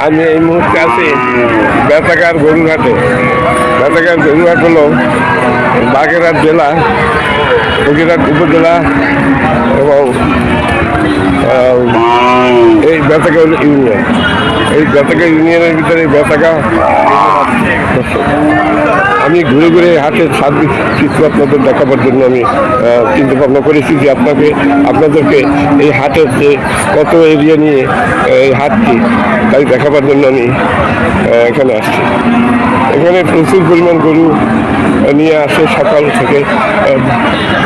আমি এই মুহূর্তে আছি বেতাকার গরুরহাটে। বেতাকার গরুরহাট হলো বাগেরহাট জেলা, ফকিরহাট উপজেলা এবং এই বেতাকা হলো ইউনিয়ন। এই বেতাকা ইউনিয়নের ভিতরে বেতাকা আমি ঘুরে ঘুরে হাটের সার্বিক চিত্র আপনাদের দেখাবার জন্য আমি চিন্তা ভাবনা করেছি যে আপনাদেরকে এই হাটের যে কত এরিয়া নিয়ে এই হাটটি তাই দেখাবার জন্য আমি এখানে আসছি। এখানে প্রচুর পরিমাণ গরু নিয়ে আসে সকাল থেকে।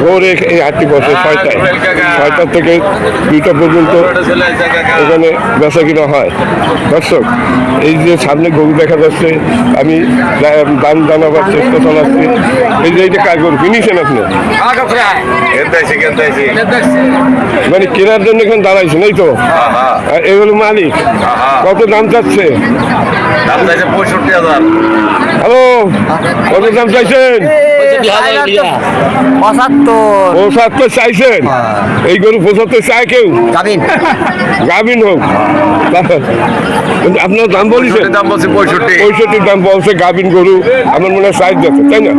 ভোরে এই হাটটি বসে 6টা থেকে 2টা পর্যন্ত এখানে বেচা কিনা হয়। দর্শক, এই যে সামনে গরু দেখা যাচ্ছে, আমি দাম জানাবার চেষ্টা চালাচ্ছি। এই যে এইটা কাজ গরু কিনেছেন আপনি, মানে কেনার জন্য এখানে দাঁড়াইছেন এই তো? এই হলো মালিক। কত দাম চাচ্ছে? হ্যালো, কত দাম চাইছেন? 75 চাইছেন? এই গরু 75 চায় কেউ? গাভিন হোক। আপনার দাম বলছেন? দাম বলছে 65 দাম বলছে গাভিন গরু। আমার মনে হয় 60 যাচ্ছে, তাই না?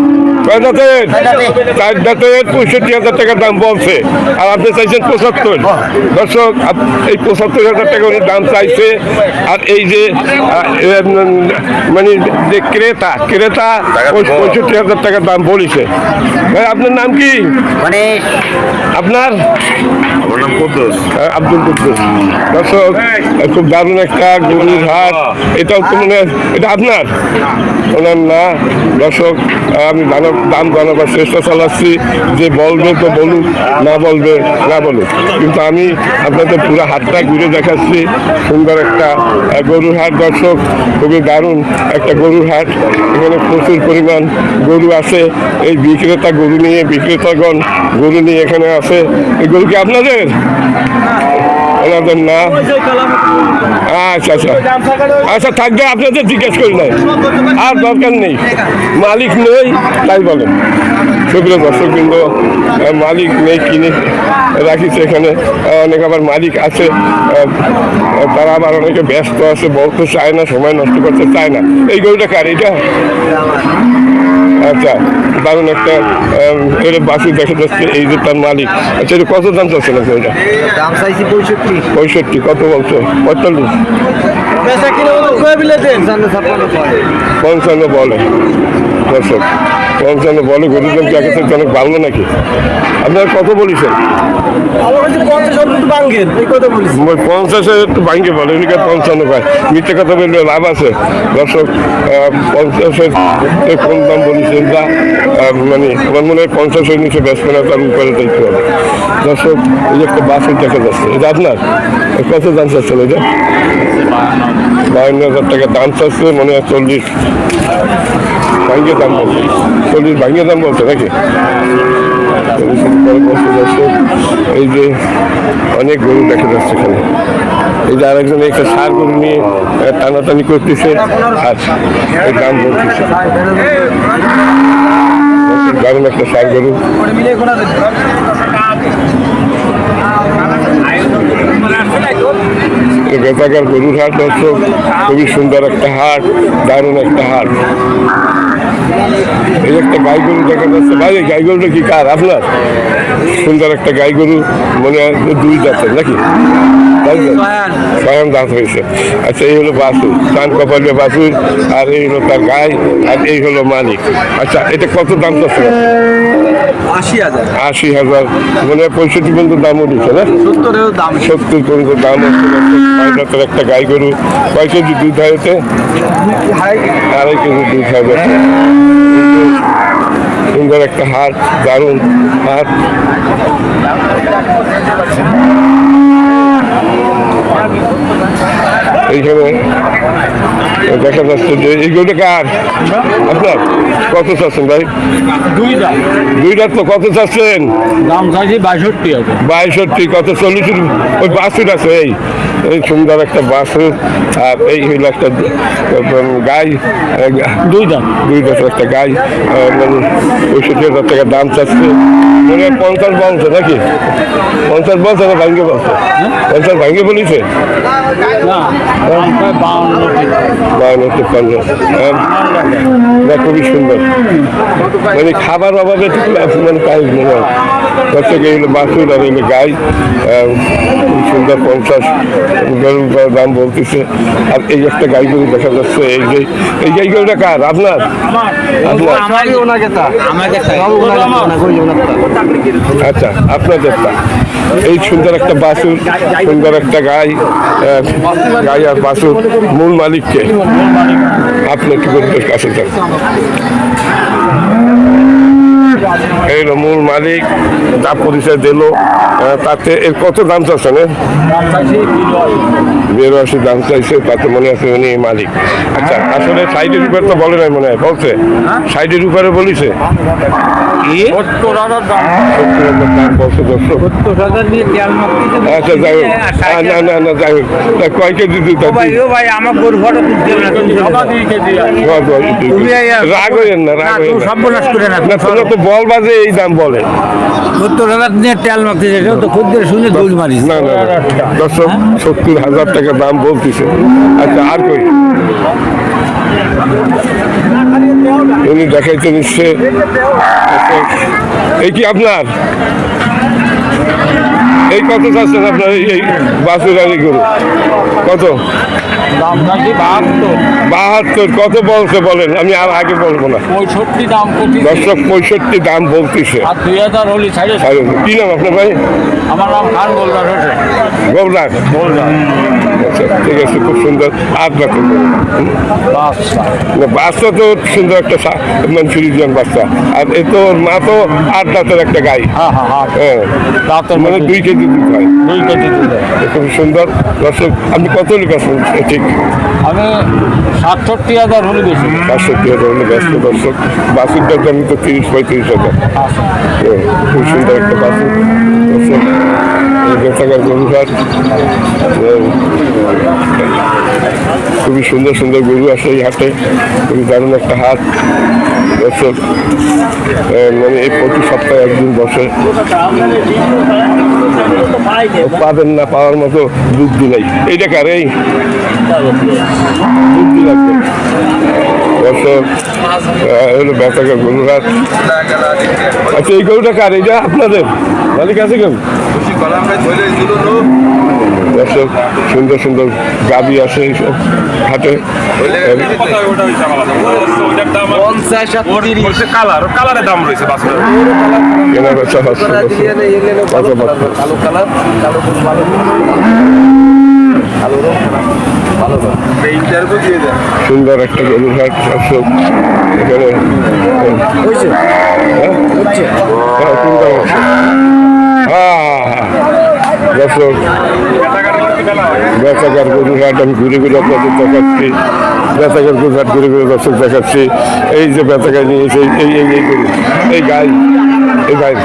4 দাঁতের 65,000 টাকা দাম বলছে, আর আপনি চাইছেন 75। দর্শক, এই 75,000 টাকা উনি দাম চাইছে। আর এই যে মানে যে ক্রেতা 65,000 টাকা দাম বলেছে। আপনার নাম কি? আপনার নাম কুদ্দুস। আব্দুল কুদ্দুস। দর্শক, খুব দারুণ একটা গরুর হাট। এটাও তো মনে হয় এটা আপনার, ওনার না। দর্শক, আমি দাম জানাবার চেষ্টা চালাচ্ছি। যে বলবে তো বলুক, না বলবে না বলুক, কিন্তু আমি আপনাদের পুরো হাটটা ঘুরে দেখাচ্ছি। সুন্দর একটা গরুর হাট। দর্শক, খুবই দারুণ একটা গরুর হাট। এখানে প্রচুর পরিমাণ গরু আছে। এই বিক্রেতাগণ গরু নিয়ে এখানে আছে। এই গরু কি আপনাদের? ওনাদের না। আচ্ছা থাকবে, আপনাদের জিজ্ঞেস করি নাই, আর দরকার নেই। মালিক নেই তাই বলেন। সুপ্রিয় দর্শক বৃন্দ, মালিক নেই, কিনে রাখিছে এখানে। অনেক আবার মালিক আছে, তারা আবার অনেকে ব্যস্ত আছে, বলতে চায় না, সময় নষ্ট করতে চায় না। এই গরুটা কার? এটা? আচ্ছা, দারুণ একটা বাসু দেখা যাচ্ছে। এই যে তার মালিক। আচ্ছা, এটা কত দাম চাচ্ছেন আপনি? এটা দাম চাইছি 65। কত বলছো? 45? 55 বলে। দর্শক, 55 বলে। গরুর দাম কি আগে অনেক ভালো নাকি? আপনার কত বলেছেন? 50 একটু ভাঙ্গে বলে, এদিকে 55 পায়। মিথ্যে কথা বললে লাভ আছে? দর্শক, 50-এর কোন দাম বলেছেন? যা মানে আমার মনে হয় 50-এর নিচে ব্যস্ত না, তার উপরে দেখতে হবে। দর্শক, এই যে একটা বাসের দেখা যাচ্ছে, এটা আপনার? কত দাম চাচ্ছেন এটা? 52,000 টাকা দাম চাচ্ছে। মনে হয় 40 ভাঙ্গে দাম বলছে। 40 ভাঙ্গে দাম বলছে নাকি? এই যে অনেক গরু দেখা যাচ্ছে এখানে। এই যে আরেকজন একটা সার গরু নিয়ে টানাটানি করতেছে, আর এই দাম বলতেছে। দারুণ একটা সার গরু। বেতাকার গরুর হাট। দর্শক, খুবই সুন্দর একটা হাট, দারুণ একটা হাট। এই একটা গাই গরু দেখা যাচ্ছে। ভাই, এই গাই গরুটা কি কার? আপনার? সুন্দর একটা গাই গরু, মনে হয় 2 দাঁতের নাকি? স্বয়ং দাঁত হয়েছে। আচ্ছা, এই হলো বাছুর, কান কপালে বাছুর, আর এই হলো তার গাই, আর এই হলো মালিক। আচ্ছা, এটা কত দাম চাচ্ছে? 80,000। মনে হয় 65 পর্যন্ত দামও দিচ্ছে না? 70 পর্যন্ত দাম হচ্ছে। একটা গাই গরু। কয় কেজি দুধ হয় এতে? 2.5 কেজি দুধ হবে। সুন্দর একটা হাট, দারুণ হাট। এইখানে দেখা যাচ্ছে যে এই গরুটা কার? আপনার? কত চাচ্ছেন ভাই? 2 দাঁত। তো কত চাচ্ছেন? দাম চাইছি 62। কত? 40? ওই বাছুর আছে, এই সুন্দর একটা বাছুর, আর এই হইল একটা গাই। 2 দাঁত একটা গাই, মানে 65,000 টাকা দাম চাচ্ছে। মনে হয় 50 বলছে নাকি? 50 বলছে না ভাঙ্গে বলছে? 50 ভাঙ্গে বলিছে? না 52 52 না, খুবই সুন্দর। মানে খাবার অভাবে মানে তাই মনে হয় হচ্ছে কি এগুলো বাছুর আর এগুলো গাই খুব সুন্দর 50 গরুর দাম বলতেছে। আর এই একটা গাই গরু দেখা যাচ্ছে, এই গাই গরুটা কার? আপনার? আপনার? আচ্ছা, আপনাদেরটা। এই সুন্দর একটা বাছুর, সুন্দর একটা গাই, গাই আর বাছুর মূল মালিককে আপনি কি করতে কাছে যান? এই হলো মূল মালিক, যা পরিচয় দিল। তাতে এর কত দাম চাচ্ছেন? 82 দাম চাইছে, তাতে মনে আছে উনি মালিক। আচ্ছা, আসলে সাইডের উপরে তো বলে নাই মনে হয়, বলছে সাইডের উপরে বলিছে 70,000 দাম। 70,000 দাম বলছে দর্শক। 70,000 দিয়ে তেল মারতেছে। আচ্ছা, যাই হোক, না যাই হোক, তা কয় কেজি দিতে? ভাই আমার গরু ফটো তুলতে হবে না, তুমি রাগ হইেন না, রাগ হইেন না। সর্বনাশ করে না। না, তোমরা তো বল বাজে এই দাম বলে। 70,000 দিয়ে তেল মারতেছে, সেটা তো খুদ্দের শুনে দৌড় মারিস। না না না, দর্শক 70,000 টাকা দাম বলতেছে। আচ্ছা, আর কই উনি দেখাইতে নিচ্ছে। এই কি আপনার? এই কত চাচ্ছেন আপনার এই বাছুর আর এই গরু? কত? দাম নাকি 72। 72 কত বলছে বলেন, আমি আর আগে বলবো না। 65 দাম করতেছে। দর্শক 65 দাম বলতেছে। আর 2000 হলি ছাড়ে। আর কি নাম আপনার ভাই? আমার নাম খান গোলদার হোসেন। গোলদার। আচ্ছা, ঠিক আছে, খুব সুন্দর। আর বাচ্চা বাচ্চা তো সুন্দর একটা মানে ফ্রিজিয়ান বাচ্চা। আর এ তো মা তো 8 দাঁতের একটা গাই। হ্যাঁ, মানে 2 কেজি দুধ হয়। 2 কেজি দুধ। খুব সুন্দর। দর্শক, আপনি কত লিখেছেন? ঠিক আমি 67,000 হলে বেশি। 65,000 হলে ব্যস্ত। দর্শক, বাছুরটার দাম তো 30-35,000। খুব সুন্দর একটা বাছুর। দর্শক, এই বেচাকার গরুঘাট, খুবই সুন্দর সুন্দর গরু আছে এই হাটে। খুবই দারুণ একটা হাট। দর্শক, মানে এই প্রতি সপ্তাহে একদিন বসে। পাবেন না, পাওয়ার মতো বুদ্ধি নাই। এইটা কার? এই বুদ্ধি লাগবে। দর্শক, হলো বেচাকার গরুঘাট। আচ্ছা, এই গরুটা কার? এইটা আপনাদের মালিক আছে কেউ? দর্শক, সুন্দর সুন্দর গাবি আছে এইসব হাটে। কালারের দাম রয়েছে কেনা বেচা হচ্ছে। সুন্দর একটা গরুর হাট। দর্শক, এখানে দর্শক, বেচাকার গরুর হাট আমি ঘুরে ঘুরে আপনাদের দেখাচ্ছি। বেচাকার গরুর হাট ঘুরে ঘুরে দর্শক দেখাচ্ছি। এই যে বেচাকার নিয়েছে এই এই এই গরু, এই গাই, এই গাই,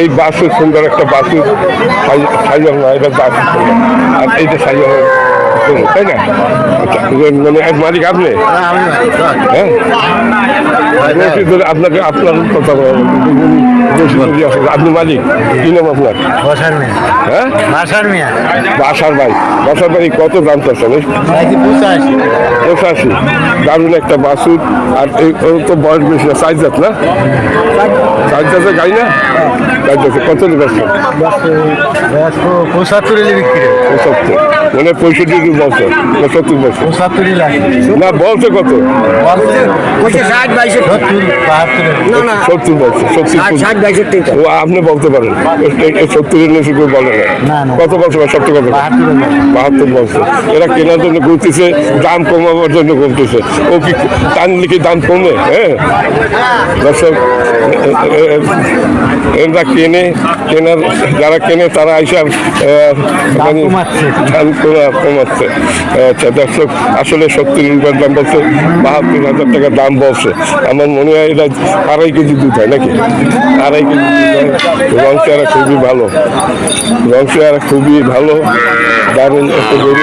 এই বাছুর, সুন্দর একটা বাছুর। সাইজ না, এটা বাছুর। আর এইটা সাইজ, তাই না? আচ্ছা, মানে এক মালিক আপনি? হ্যাঁ, আপনাকে আপনার কথা আপনি মালিক? কি নাম আপনার? হ্যাঁ, বাসার ভাই। বাসার ভাই কত দাম চাচ্ছেন? 85। দারুণ একটা বাছুর। আর এই তো বয়স বেশি না, সাইজ জাত না? সাইজ জাতের গাই না? সাইজ জাতের কত বেচছেন? 75 বিক্রি। 75 মানে 65 বছর না 70 বছর? 75 না, বলছে কত? 70 বছর। 70 ও আপনি বলতে পারেন, 70-এর নিচে কেউ বলে না। কত বছর? সত্য কথা, 72 বছর। এরা কেনার জন্য ঘুরতেছে, দাম কমাবার জন্য ঘুরতেছে। ও কি টানলে কি দাম কমে? হ্যাঁ, দর্শক, এরা কেনার যারা কেনে তারা আইসা মানে দাম কমাচ্ছে। আচ্ছা, দর্শক, আসলে 70 দাম বলছে, 72,000 টাকা দাম বলছে। আমার মনে হয় এটা 2.5 কেজি দুধ হয় নাকি? 2.5 কেজি দুধ হয়। রং চেহারা খুবই ভালো, রং চেহারা খুবই ভালো, দারুণ একটা গরু।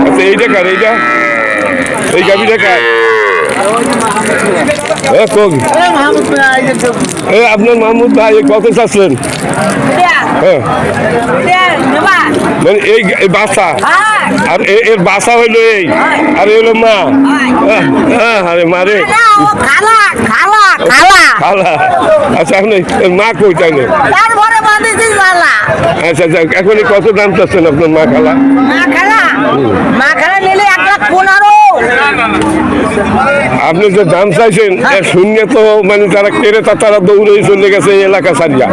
আচ্ছা, এইটা কার? এইটা এই গাভিটা কার? আপনার মাহমুদ ভাই কত চাচ্ছেন? হ্যাঁ মানে এই বাসা আর এর বাসা হইলো এই আর এই হলো মা। আরে মারে খালা। আচ্ছা আপনি মা কই তাইলে? আচ্ছা আচ্ছা এখন কত দাম চাচ্ছেন আপনার মা খালা? আপনি যে দাম চাইছেন শূন্য তো মানে যারা ক্রেতা তারা দৌড়ে চলে গেছে এই এলাকা ছাড়িয়া।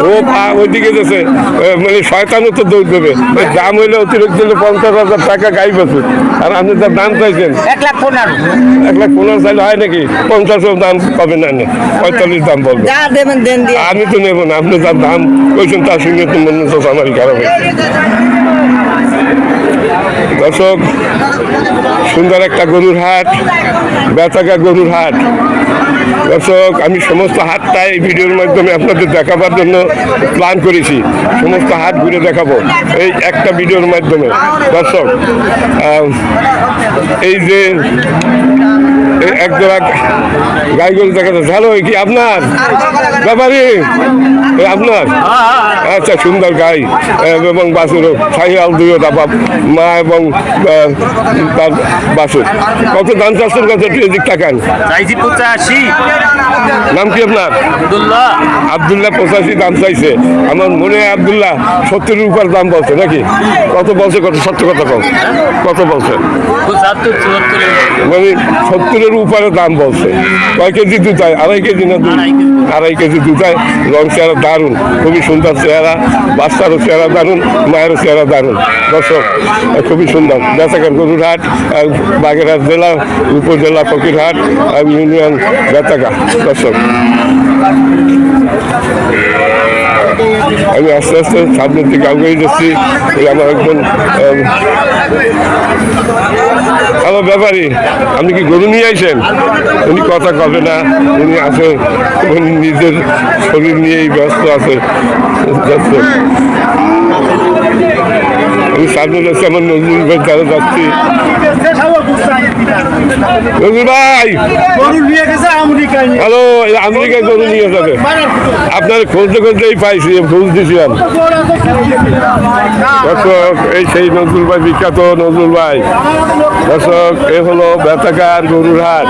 ও ওইদিকে গেছে মানে শয়তানও তো দৌড় দেবে। দাম হইলে অতিরিক্ত 50,000 টাকা গাই বেছে আর আপনি যার দাম চাইছেন 1,15,000 চাইলে হয় নাকি? 50 দাম পাবে না, 45 দাম বলবে। আমি তো নেবো না, আপনি যার দাম কইছেন তার সঙ্গে তো মনে হচ্ছে আমারই খারাপ হয়েছে। দর্শক সুন্দর একটা গরুর হাট, বেচাকা গরুর হাট। দর্শক আমি সমস্ত হাটটা এই ভিডিওর মাধ্যমে আপনাদের দেখাবার জন্য প্ল্যান করেছি। সমস্ত হাট ঘুরে দেখাবো এই একটা ভিডিওর মাধ্যমে। দর্শক এই যে একজোড়া গাই গরু দেখা যাচ্ছে। ভালো কি আপনার ব্যাপারী? আপনার আচ্ছা সুন্দর গাই এবং বাছুর ছাইয়াল দুইটা বাপ মা এবং তার বাছুর। কত দাম চাচ্ছেন? কত এদিক টাকান? নাম কি আপনার? আব্দুল্লাহ। 85 দাম চাইছে। আমার মনে হয় আব্দুল্লাহ 70-এর উপর দাম বলছে নাকি? কত বলছে? কত সত্য কথা কম কত বলছে? মানে 70-এর উপরে দাম বলছে। কয় কেজি দুটায়? 2.5 কেজি না? 2.5 কেজি দুটায়। রং চেহারা দারুণ, খুবই সুন্দর চেহারা। বাচ্চারও চেহারা দারুণ, মায়েরও চেহারা দারুণ। দর্শক খুবই সুন্দর। বেচাকার গরুর হাট, বাগেরহাট জেলা, উপজেলা ফকিরহাট ইউনিয়ন বেচাকা। দর্শক আমি আস্তে আস্তে সামনের দিকে আগে যাচ্ছি। আমার একজন হ্যালো ব্যাপারী, আপনি কি গরু নিয়ে আইছেন? উনি কথা কবে না, উনি আছে উনি নিজের শরীর নিয়েই ব্যস্ত আছে। আমি সামনে যাচ্ছি, আমার নজরুল ভাই দ্বারা যাচ্ছি। নজরুল ভাই হ্যালো, আমেরিকায় গরু নিয়ে যাবে। আপনার খুঁজতে খুঁজতেই পাইছি, খোঁজ দিয়েছিলাম। দর্শক এই সেই নজরুল ভাই, বিখ্যাত নজরুল ভাই। দর্শক এ হলো বেচাকার গরুর হাট।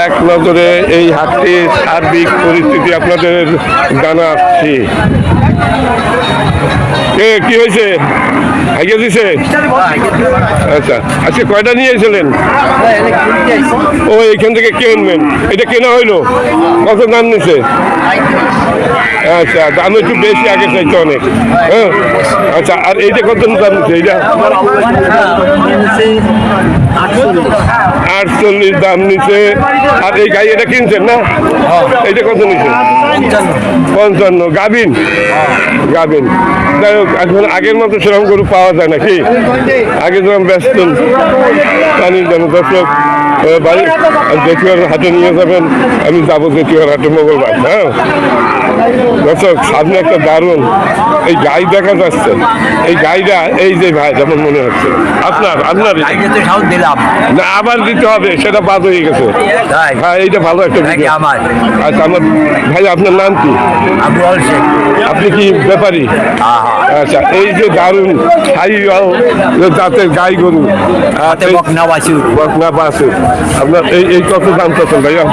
এক নজরে এই হাটটির সার্বিক পরিস্থিতি আপনাদের জানাচ্ছি। কি হয়েছে? আগে দিছে? আচ্ছা আজকে কয়টা নিয়ে এসেছিলেন? ও এইখান থেকে কিনবেন। এটা কেনা হইলো? কত দাম নিছে? আচ্ছা দাম একটু বেশি আগে চাইছে অনেক। হ্যাঁ আচ্ছা আর এইটা কত দাম নিচ্ছে? এইটা 48 দাম নিচ্ছে। আর এই গাই এটা কিনছেন না? এইটা কত নিচ্ছে? 55। গাভিন? গাভিন। যাই হোক এখন আগের মতো সেরকম গরু পাওয়া যায় নাকি? আগে যেরকম ব্যস্ত পানির জন্য। দর্শক বাড়ি জেঠুয়ার হাটে নিয়ে যাবেন। আমি যাবো জেঠুয়ার হাটে মঙ্গলবার। হ্যাঁ দর্শক সামনে একটা দারুণ এই গাই দেখা যাচ্ছে। এই গাইটা এই যে ভাই যেমন মনে হচ্ছে আপনার দিলাম না, আবার দিতে হবে, সেটা বাদ হয়ে গেছে। হ্যাঁ এইটা ভালো একটা ভিডিও। আচ্ছা আমার ভাই আপনার নাম কি? আপনি কি ব্যাপারী? আচ্ছা এই যে দারুণ সাইওয়াল জাতের গাই গরু, বকনা বাছুর, আপনার এই কত দাম চাচ্ছেন ভাইয়া?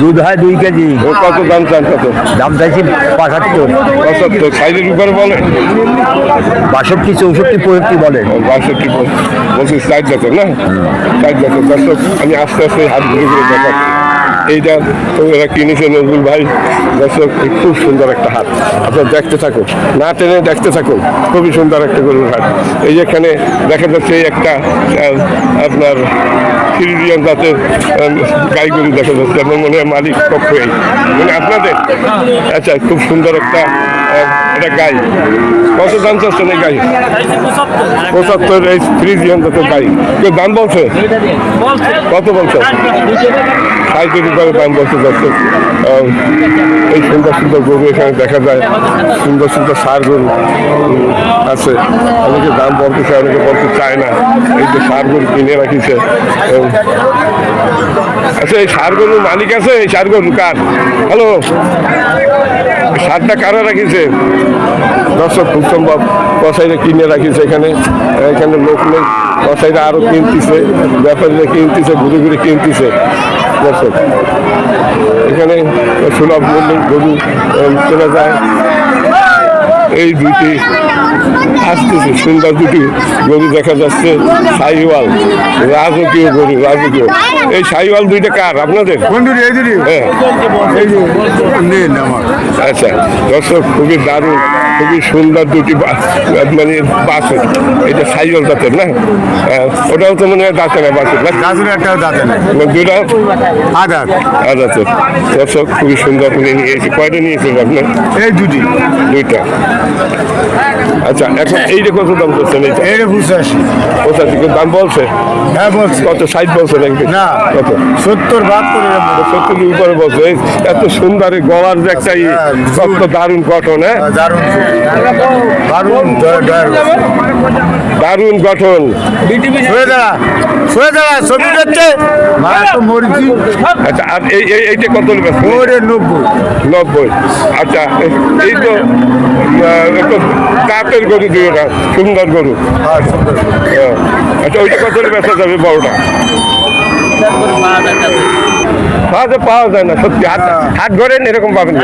দুধ হয় 2 কেজি। কত দাম চান? কত দাম চাইছি? 75। সাইজের উপরে বলে 62, 64, 65 বলে। 62 বলছি সাইজ জাতের না? সাইজ জাতের। দর্শক আমি আস্তে আস্তে হাত ঘুরে ঘুরে দেখাচ্ছি। এইটা তো এরা কিনেছে নজরুল ভাই। দর্শক খুব সুন্দর একটা হাট, আপনার দেখতে থাকুন, না টেনে দেখতে থাকুন। খুবই সুন্দর একটা গরুর হাট। এই এখানে দেখা যাচ্ছে একটা আপনার ফিরিয়ান জাতের গাই গরু দেখা যাচ্ছে। আমার মনে হয় মালিক পক্ষ এই মানে আপনাদের। আচ্ছা খুব সুন্দর একটা এটা গাই। কত দাম চাচ্ছেন এই গাই? 75। এই ফ্রিজিয়ান জাতের গাই কেউ দাম বলছে? কত বলছে? 60 টাকা দাম বলছে। দর্শক এই সুন্দর সুন্দর গরু এখানে দেখা যায়, সুন্দর সুন্দর সার গরু আছে। অনেকে দাম বলতে চায়, অনেকে বলতে চায় না। এই যে সার গরু কিনে রাখিছে। আচ্ছা, এই সার গরুর মালিক আছে? এই সার গরু কার? হ্যালো, সারটা কারা রাখিছে? দর্শক, খুব সম্ভব কসাইরা কিনে রাখিছে এখানে। এখানে লোক নেই, কসাইরা আরো কিনতেছে, ব্যাপারীরা কিনতেছে, ঘুরে ঘুরে কিনতেছে। দর্শক, এখানে সুলভ মূল্যে গরু কেনা যায়। এই দুইটি আসতেছে, সুন্দর দুটি গরু দেখা যাচ্ছে। শাহিওয়াল, রাজকীয় গরু, রাজকীয়। এই শাহিওয়াল দুইটা কার? আপনাদের? হ্যাঁ। আচ্ছা দর্শক, খুবই দারুণ, খুবই সুন্দর দুটি মানে বাছুর। এটা শাহিওয়াল জাতের না? ওটাও তো মনে হয় দাঁতে না বাছুর না? দুইটা আদাতে। দর্শক, খুবই সুন্দর করে নিয়েছে। কয়টা নিয়েছেন আপনার? এই দুইটা। আচ্ছা, এখন এইটা কত দাম করছেন? এইটা 85 দাম বলছে? হ্যাঁ বলছি। কত? 60 বলছে নাকি? না, কত? 70-72 70 উপরে বলছে। এত সুন্দর এই গলার যে একটা কত দারুণ গঠন। হ্যাঁ, দারুণ গঠন। আচ্ছা, আর এইটা কত নেবে? 90। আচ্ছা, এই তো একটু দাঁতের গরু, দুইটা সুন্দর গরু। আচ্ছা, ওইটা কত বেচা যাবে বড়টা? পাওয়া যায় না সত্যি। হাট ঘরেন এরকম পাবেন না।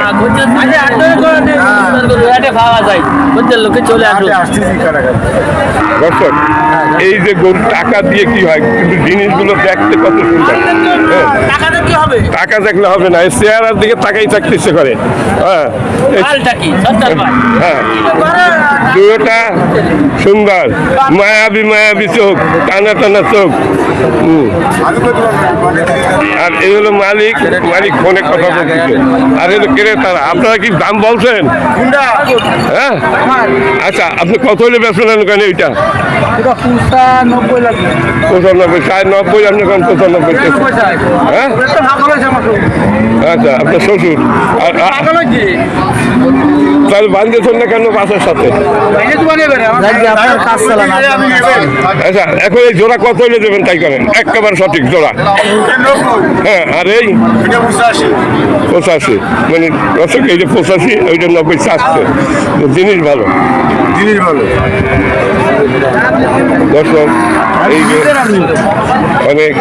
দর্শক, এই যে গরু টাকা দিয়ে কি হয়, কিন্তু জিনিসগুলো দেখতে কত সুন্দর। টাকা দেখলে হবে না, এই চেহারার দিকে তাকাই থাকতে ইচ্ছে করে। হ্যাঁ, হ্যাঁ, দুটা সুন্দর, মায়াবী মায়াবী চোখ, টানা টানা চোখ। আর এই হলো মালিক, মালিক ফোনে কথা বলতেছে। আর এলো ক্রেতারা। আপনারা কি দাম বলছেন? হ্যাঁ, আচ্ছা, আপনি কত হলে বেচলেন ওখানে? এইটা 95, 90, আপনি কোন 95? হ্যাঁ, আচ্ছা, আপনার শ্বশুর। আর তাহলে বান্ধেছেন না কেন বাসের সাথে? আচ্ছা, এখন এই জোড়া কত হলে দেবেন তাই করেন, একেবারে সঠিক জোড়া। হ্যাঁ, আর এই 85, মানে দর্শক, এই যে 85, ওইটা 90 চাচ্ছে। জিনিস ভালো, দর্শক। এই যে অনেক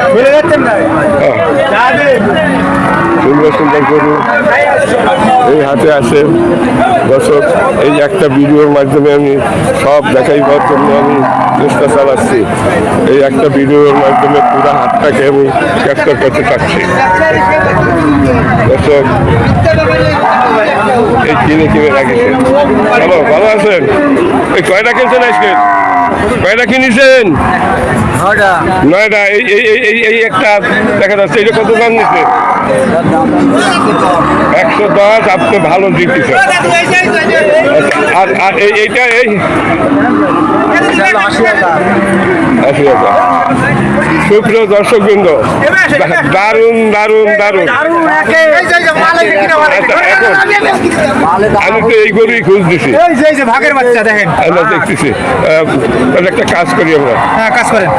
সুন্দর সুন্দর গরু এই হাটে আসে। দর্শক, এই একটা ভিডিওর মাধ্যমে আমি সব দেখাইবার জন্য আমি চেষ্টা চালাচ্ছি। এই একটা ভিডিওর মাধ্যমে পুরো হাটটাকে আমি ক্যাপচার করতে চাচ্ছি। দর্শক, এই কিনে রাখেছে। হ্যালো, ভালো আছেন? এই কয়টা কিনছেন আজকে? কয়টা কিনেছেন? 9টা। এই একটা দেখা যাচ্ছে। এটা কত দাম নিচ্ছে? 110। আপনি ভালো দিতেছেন। আর এইটা 80,000। সুপ্রিয় দর্শক বৃন্দ, দারুণ দারুণ দারুণ। আচ্ছা, এখন আমি তো এই গরুই খুঁজ দিছি। ভাগের বাচ্চা দেখেন, আমরা দেখতেছি। একটা কাজ করি আমরা। হ্যাঁ, কাজ করেন।